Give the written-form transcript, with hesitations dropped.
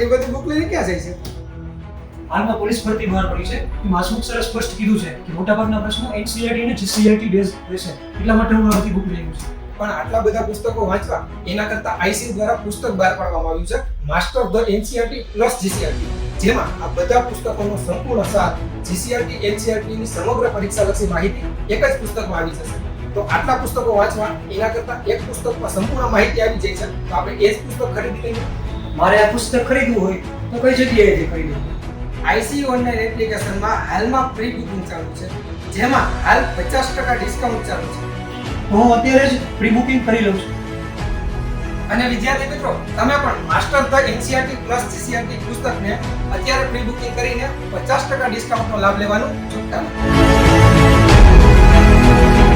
આટલી બધી બુક લઈને ક્યાં જાય છે? હાલમાં પોલીસ ભરતી બહાર પડી છે. એમાં હસમુખ સરે સ્પષ્ટ કીધું છે કે મોટાભાગના પ્રશ્નો NCERT અને GCERT બેઝ રહેશે. એટલા માટે હું આ બધી બુક લઈ આવ્યો છું. પણ આટલા બધા પુસ્તકો વાંચવા એના કરતા IC દ્વારા પુસ્તક બહાર પાડવામાં આવ્યું છે, master of the NCERT plus GCERT, જેમાં આ બધા પુસ્તકોનો સંપૂર્ણ સાર GCERT NCERT ની સમગ્ર પરીક્ષાલક્ષી માહિતી એક જ પુસ્તકમાં આવી જશે. તો આટલા પુસ્તકો વાંચવા એના કરતા એક પુસ્તકમાં સંપૂર્ણ માહિતી આવી જાય છે, તો આપણે એ જ પુસ્તક ખરીદી લઈએ. મારે આ પુસ્તક ખરીદવું હોય તો કઈ જગ્યાએથી ખરીદવું? IC ઓનલાઈન એપ્લિકેશનમાં હાલમાં પ્રી બુકિંગ ચાલુ છે, જેમાં હાલ 50% ડિસ્કાઉન્ટ ચાલુ છે. હું અત્યારે જ પ્રી બુકિંગ કરી લઉં છું. અને વિદ્યાર્થી મિત્રો, તમે પણ master the NCERT plus GCERT પુસ્તકને અત્યારે પ્રી બુકિંગ કરીને 50% ડિસ્કાઉન્ટનો લાભ લેવાનું ચૂકતા નહીં.